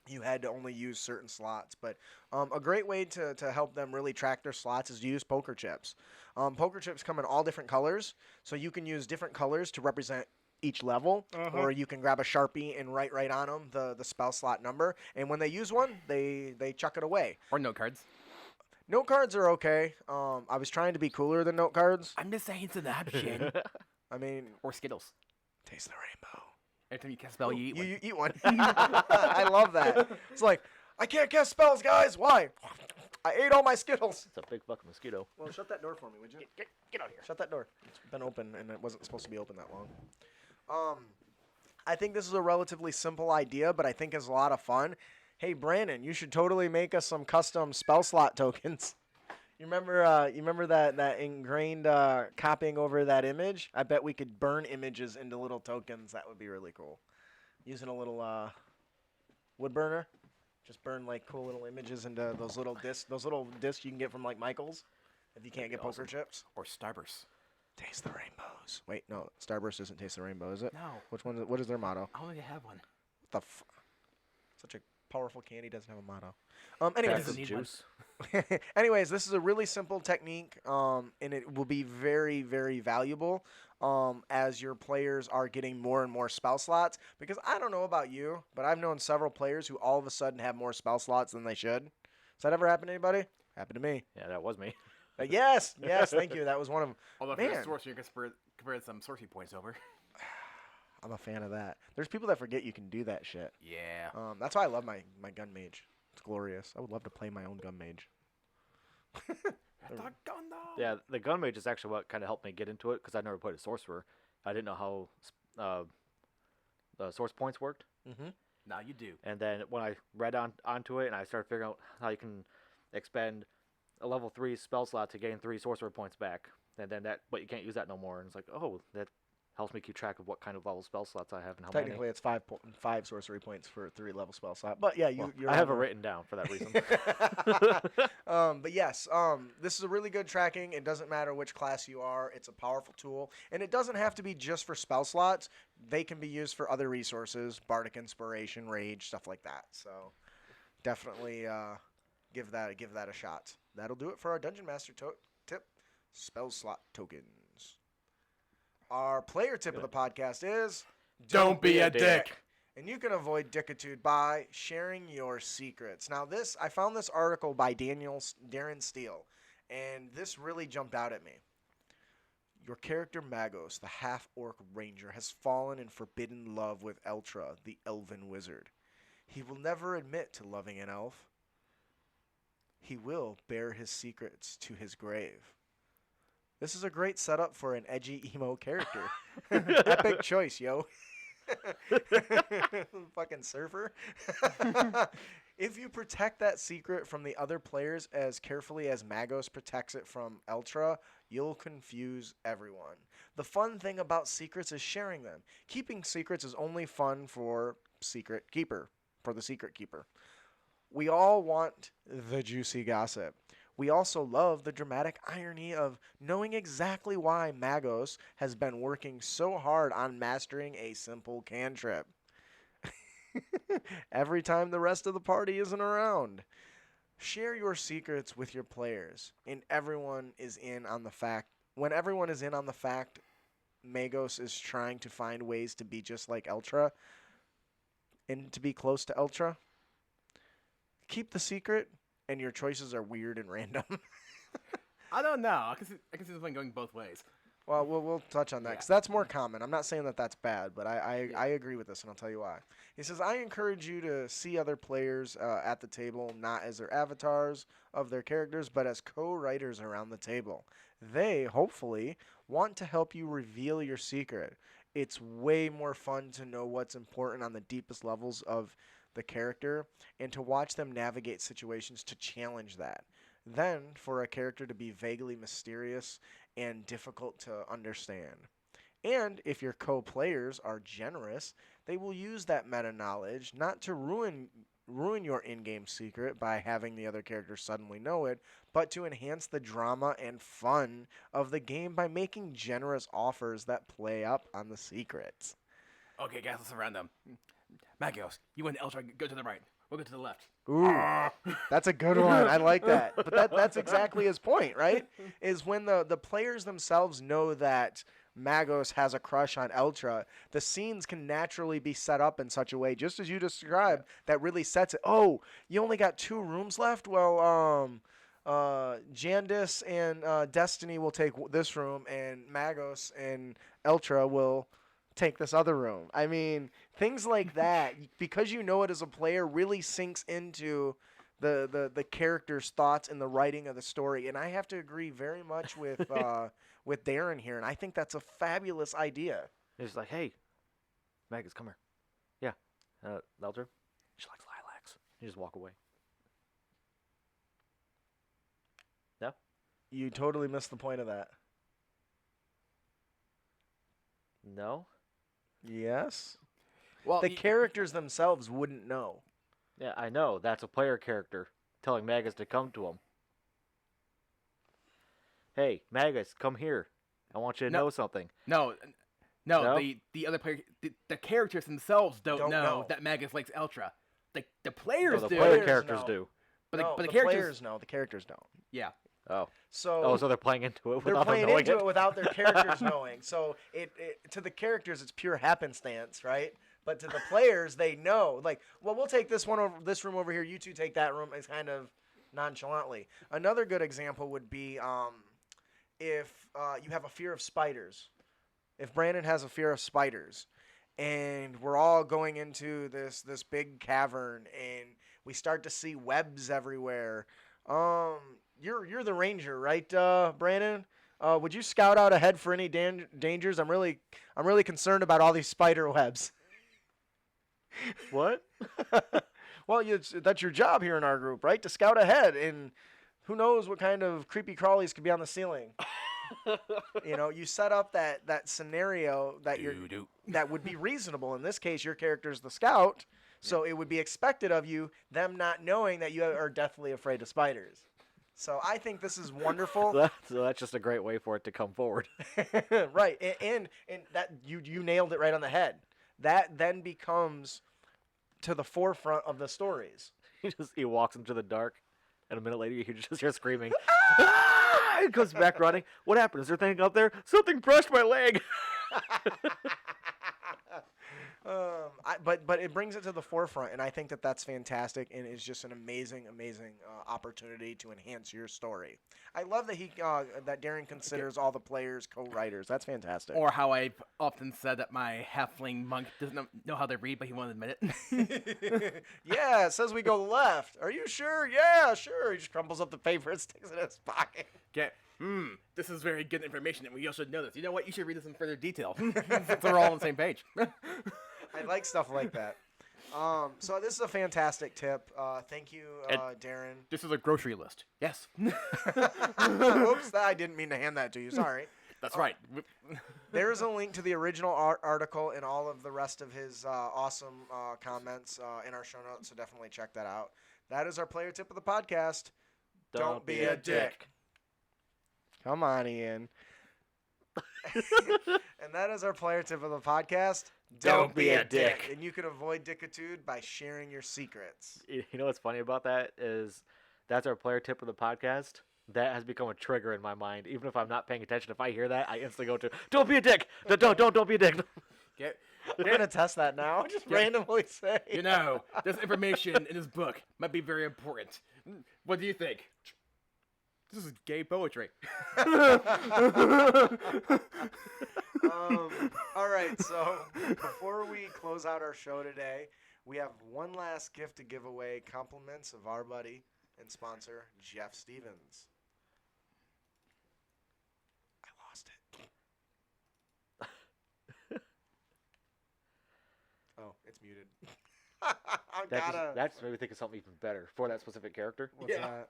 you had to only use certain slots. But a great way to help them really track their slots is to use poker chips. Poker chips come in all different colors, so you can use different colors to represent each level, or you can grab a Sharpie and write right on them the spell slot number, and when they use one, they chuck it away. Or note cards. Note cards are okay. I was trying to be cooler than note cards. I'm just saying it's an option. I mean, Or Skittles. taste the rainbow. Every time you cast a spell, you eat one. You eat one. I love that. It's like, I can't cast spells, guys. Why? I ate all my Skittles. It's a big fucking mosquito. Well, shut that door for me, would you? Get out of here. Shut that door. It's been open, and it wasn't supposed to be open that long. I think this is a relatively simple idea, but I think it's a lot of fun. Hey, Brandon, you should totally make us some custom spell slot tokens. You remember that ingrained copying over that image? I bet we could burn images into little tokens. That would be really cool. Using a little wood burner, just burn like cool little images into those little discs you can get from like Michael's if you can't get poker chips. Or Starburst. Taste the rainbows. Wait, no, Starburst doesn't taste the rainbow, is it? No. Which one? What is their motto? I only have one. What the such a powerful candy doesn't have a motto. Anyways, Doesn't need one. Juice. anyways, this is a really simple technique, and it will be very, very valuable as your players are getting more and more spell slots. Because I don't know about you, but I've known several players who all of a sudden have more spell slots than they should. Has that ever happened to anybody? Happened to me. Yeah, that was me. Yes, thank you. That was one of them. Although if you're Man. a sorcerer, you can convert some sorcery points over. I'm a fan of that. There's people that forget you can do that shit. Yeah. That's why I love my gun mage. It's glorious. I would love to play my own gun mage. Yeah, the gun mage is actually what kind of helped me get into it because I never played a sorcerer. I didn't know how the source points worked. Mm-hmm. Now you do. And then when I read onto it and I started figuring out how you can expend a level 3 spell slot to gain 3 sorcerer points back, and then but you can't use that no more. And it's like, oh, that helps me keep track of what kind of level spell slots I have and how Technically, many. it's 5 sorcery points for a 3 level spell slot. But yeah, you're I have it on the- written down for that reason. But yes, this is a really good tracking. It doesn't matter which class you are. It's a powerful tool. And it doesn't have to be just for spell slots. They can be used for other resources, Bardic Inspiration, Rage, stuff like that. So definitely give that a shot. That'll do it for our Dungeon Master tip, spell slot tokens. Our player tip of the podcast is Don't be a dick. And you can avoid dickitude by sharing your secrets. Now, I found this article by Darren Steele, and this really jumped out at me. Your character Magos, the half-orc ranger, has fallen in forbidden love with Eltra, the elven wizard. He will never admit to loving an elf. He will bear his secrets to his grave. This is a great setup for an edgy emo character. Epic choice, yo. Fucking surfer. If you protect that secret from the other players as carefully as Magos protects it from Eltra, you'll confuse everyone. The fun thing about secrets is sharing them. Keeping secrets is only fun for the secret keeper. We all want the juicy gossip. We also love the dramatic irony of knowing exactly why Magos has been working so hard on mastering a simple cantrip. Every time the rest of the party isn't around. Share your secrets with your players, and everyone is in on the fact. When everyone is in on the fact, Magos is trying to find ways to be just like Eltra and to be close to Eltra. Keep the secret, and your choices are weird and random. I don't know. I can see this one going both ways. Well, we'll touch on that because that's more common. I'm not saying that that's bad, but I agree with this, and I'll tell you why. He says, I encourage you to see other players at the table not as their avatars of their characters, but as co-writers around the table. They, hopefully, want to help you reveal your secret. It's way more fun to know what's important on the deepest levels of the character and to watch them navigate situations to challenge that. Then, for a character to be vaguely mysterious and difficult to understand. And if your co-players are generous, they will use that meta-knowledge not to ruin your in-game secret by having the other character suddenly know it, but to enhance the drama and fun of the game by making generous offers that play up on the secrets. Okay, guys, let's surround them. Magos, you and Eltra go to the right. We'll go to the left. Ooh, that's a good one. I like that. But that's exactly his point, right? Is when the players themselves know that Magos has a crush on Eltra, the scenes can naturally be set up in such a way, just as you described, that really sets it. Oh, you only got 2 rooms left? Well, Jandis and Destiny will take this room, and Magos and Eltra will take this other room. I mean, things like that, because you know it as a player, really sinks into the character's thoughts and the writing of the story. And I have to agree very much with with Darren here, and I think that's a fabulous idea. He's like, hey, Magus, come here. Yeah, Elder, she likes lilacs. You just walk away. No? You totally missed the point of that. No? Yes? Well, The characters themselves wouldn't know. Yeah, I know. That's a player character telling Magus to come to him. Hey, Magus, come here. I want you to know something. No. The other player, the characters themselves don't know that Magus likes Eltra. The players No, do. the player Players characters know. do. But No, the the characters players know. The characters don't. Yeah. Oh. So So they're playing into it they're without them playing knowing into it. it without their characters knowing. So it to the characters it's pure happenstance, right? But to the players, they know. Like, well, we'll take this room over here. You two take that room. It's kind of nonchalantly. Another good example would be if you have a fear of spiders. If Brandon has a fear of spiders, and we're all going into this big cavern, and we start to see webs everywhere. You're the ranger, right, Brandon? Would you scout out ahead for any dangers? I'm really concerned about all these spider webs. What? Well, that's your job here in our group, right? To scout ahead, and who knows what kind of creepy crawlies could be on the ceiling. You set up that scenario that would be reasonable. In this case, your character's the scout, so it would be expected of you, them not knowing that you are deathly afraid of spiders. So I think this is wonderful. So that's just a great way for it to come forward. Right, and that you nailed it right on the head. That then becomes to the forefront of the stories. He walks into the dark, and a minute later you just hear screaming. He goes back running. What happened? Is there anything up there? Something brushed my leg. But it brings it to the forefront, and I think that that's fantastic, and is just an amazing opportunity to enhance your story. I love that that Darren considers all the players co-writers. That's fantastic. Or how I've often said that my halfling monk doesn't know how to read, but he won't admit it. Yeah, it says we go left. Are you sure? Yeah, sure. He just crumbles up the paper and sticks it in his pocket. Okay, This is very good information, and we all should know this. You know what? You should read this in further detail. So we're all on the same page. I like stuff like that. So this is a fantastic tip. Thank you, Darren. This is a grocery list. Yes. Oops, I didn't mean to hand that to you. Sorry. That's right. There is a link to the original article and all of the rest of his awesome comments in our show notes, so definitely check that out. That is our player tip of the podcast. Don't be a dick. Come on, Ian. And that is our player tip of the podcast. Don't be a dick. And you can avoid dickitude by sharing your secrets. You know what's funny about that is that's our player tip of the podcast. That has become a trigger in my mind. Even if I'm not paying attention, if I hear that, I instantly go to, don't be a dick. Don't be a dick. We're going to test that now. Just randomly say. You know, this information in this book might be very important. What do you think? This is gay poetry. All right, so before we close out our show today, we have one last gift to give away. Compliments of our buddy and sponsor, Jeff Stevens. I lost it. Oh, it's muted. That's made me think of something even better for that specific character. What's that?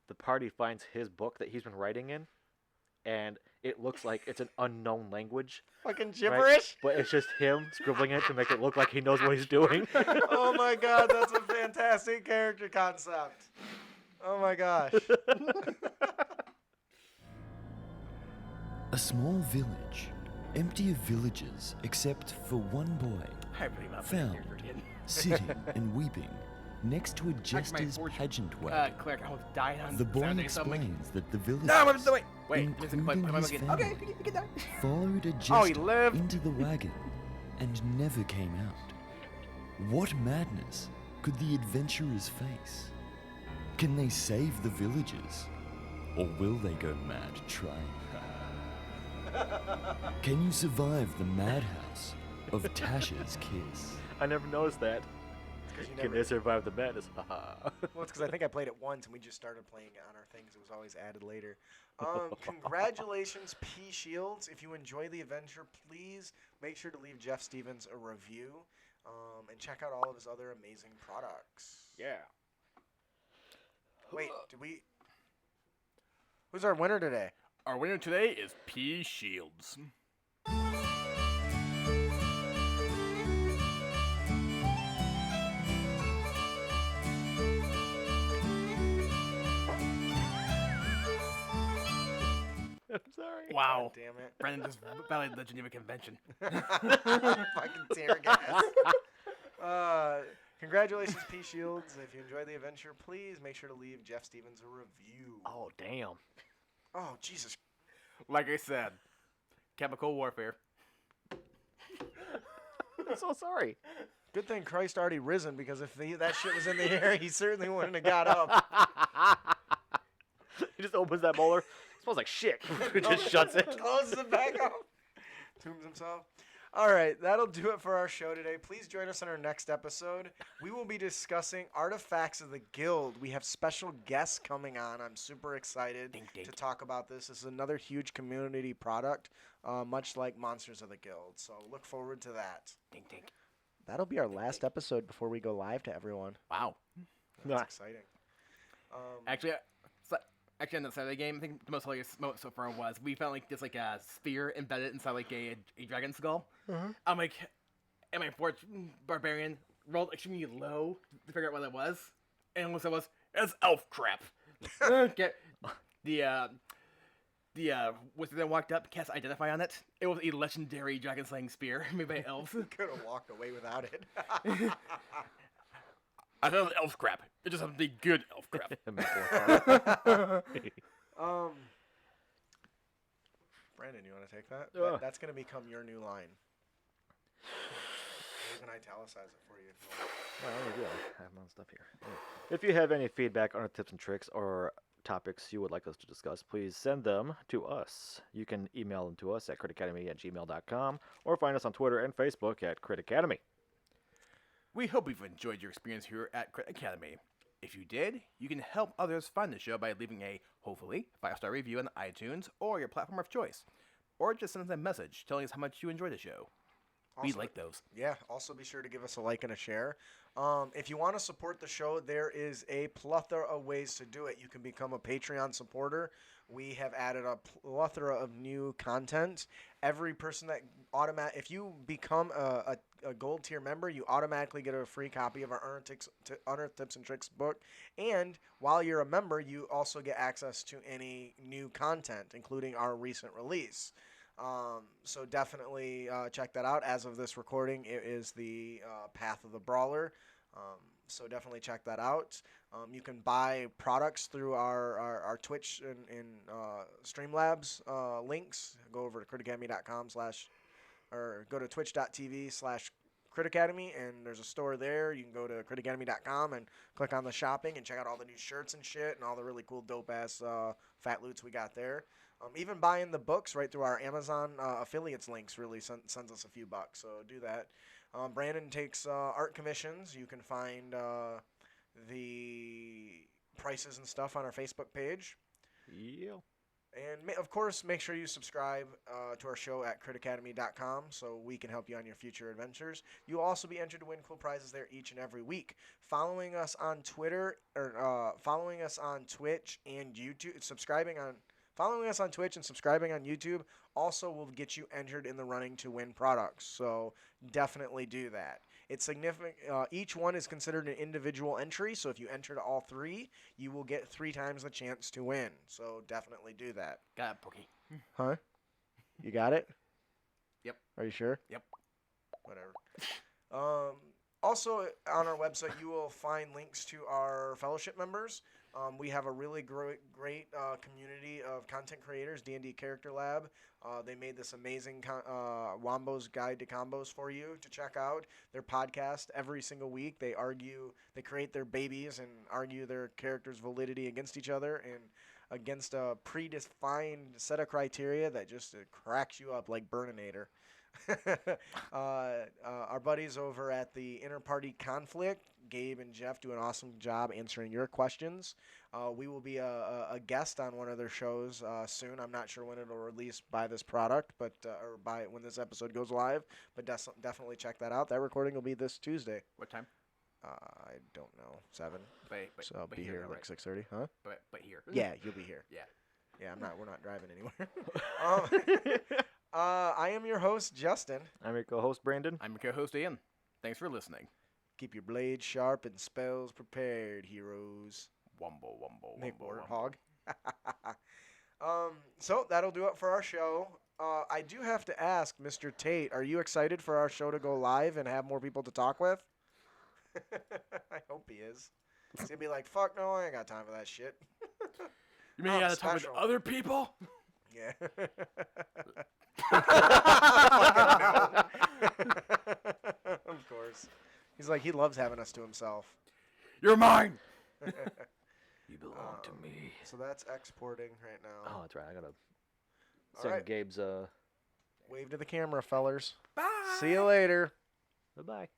The party finds his book that he's been writing in, and it looks like it's an unknown language. Fucking right? gibberish? But it's just him scribbling it to make it look like he knows what he's doing. Oh my god, that's a fantastic character concept. Oh my gosh. A small village, empty of villagers except for one boy, I really love that found character, kid. sitting and weeping next to a jester's fortune. pageant wagon. Cleric, I almost died on The boy Saturday, so I'm like, explains that the villagers, no, wait. Wait, including his okay, family, you can die. followed a Oh, he jester lived. into the wagon and never came out. What madness could the adventurers face? Can they save the villagers? Or will they go mad trying? Can you survive the madhouse of Tasha's kiss? I never noticed that. Can they survive the madness? Well, it's because I think I played it once and we just started playing it on our things. It was always added later. Congratulations, P. Shields. If you enjoy the adventure, please make sure to leave Jeff Stevens a review and check out all of his other amazing products. Yeah. Wait, who's our winner today? Our winner today is P. Shields. I'm sorry. Wow. God damn it. Brendan just violated the Geneva Convention. Fucking tear gas. Congratulations, P. Shields. If you enjoyed the adventure, please make sure to leave Jeff Stevens a review. Oh, damn. Oh, Jesus. Like I said, chemical warfare. I'm so sorry. Good thing Christ already risen, because if that shit was in the air, he certainly wouldn't have got up. He just opens that bowler. Smells like shit. He just shuts it. Closes it back up. Tombs himself. All right, that'll do it for our show today. Please join us on our next episode. We will be discussing Artifacts of the Guild. We have special guests coming on. I'm super excited to talk about this. This is another huge community product, much like Monsters of the Guild. So look forward to that. Dink, dink. That'll be our last episode before we go live to everyone. Wow. That's exciting. Actually, on the Saturday game, I think the most hilarious moment so far was we found like this like a sphere embedded inside like a dragon skull. I'm like, and my barbarian rolled extremely low to figure out what it was, and what it was, it's elf crap. Okay. The wizard then walked up, cast Identify on it. It was a legendary dragon slaying spear made by elves. Could have walked away without it. I thought it was elf crap. It just happened to be good elf crap. Brandon, you want to take that? That's going to become your new line. You can italicize it for you if you want. Well, maybe I have my own stuff here. If you have any feedback on our tips and tricks or topics you would like us to discuss, please send them to us. You can email them to us at critacademy@gmail.com or find us on Twitter and Facebook at Crit Academy. We hope you've enjoyed your experience here at Crit Academy. If you did, you can help others find the show by leaving a, hopefully, 5-star review on iTunes or your platform of choice. Or just send us a message telling us how much you enjoy the show. We Also- like those. Yeah, also be sure to give us a like and a share. If you want to support the show, there is a plethora of ways to do it. You can become a Patreon supporter. We have added a plethora of new content. Every person that if you become a gold tier member, you automatically get a free copy of our Unearth Tips and Tricks book. And while you're a member, you also get access to any new content, including our recent release. So definitely check that out. As of this recording, it is the Path of the Brawler. So definitely check that out. You can buy products through our Twitch and Streamlabs links. Go over to critacademy.com or go to twitch.tv/critacademy, and there's a store there. You can go to critacademy.com and click on the shopping and check out all the new shirts and shit and all the really cool dope-ass fat loots we got there. Even buying the books right through our Amazon affiliates links really sends us a few bucks, so do that. Brandon takes art commissions. You can find the prices and stuff on our Facebook page. Yeah. And, of course, make sure you subscribe to our show at critacademy.com so we can help you on your future adventures. You'll also be entered to win cool prizes there each and every week. Following us on Twitter, or following us on Twitch and YouTube, Following us on Twitch and subscribing on YouTube also will get you entered in the running to win products. So definitely do that. It's significant. Each one is considered an individual entry. So if you enter all three, you will get 3 times the chance to win. So definitely do that. Got it, Pokey. Huh? You got it? Yep. Are you sure? Yep. Whatever. Also, on our website, you will find links to our fellowship members. We have a really great community of content creators, D&D Character Lab. They made this amazing Wombo's Guide to Combos for you to check out. Their podcast every single week. They create their babies and argue their characters' validity against each other and against a predefined set of criteria that just cracks you up like Burninator. Our buddies over at the Interparty Conflict, Gabe and Jeff, do an awesome job answering your questions. We will be a guest on one of their shows soon. I'm not sure when it'll release by this product, but or by when this episode goes live. But definitely check that out. That recording will be this Tuesday. What time? I don't know, 7. But So I'll be here though, like right? 6:30, huh? But here. Yeah, you'll be here. Yeah. Yeah, we're not driving anywhere. I am your host, Justin. I'm your co-host, Brandon. I'm your co-host, Ian. Thanks for listening. Keep your blades sharp and spells prepared, heroes. Wombo, wombo, Nick wombo, Warthog. So that'll do it for our show. I do have to ask, Mr. Tate, are you excited for our show to go live and have more people to talk with? I hope he is. He's going to be like, fuck no, I ain't got time for that shit. You mean you gotta talk with special. other people? Yeah. Of course. He's like, he loves having us to himself. You're mine! You belong to me. So that's exporting right now. Oh, that's right. I gotta All send right. Gabe's Wave to the camera, fellers. Bye! See you later. Bye-bye.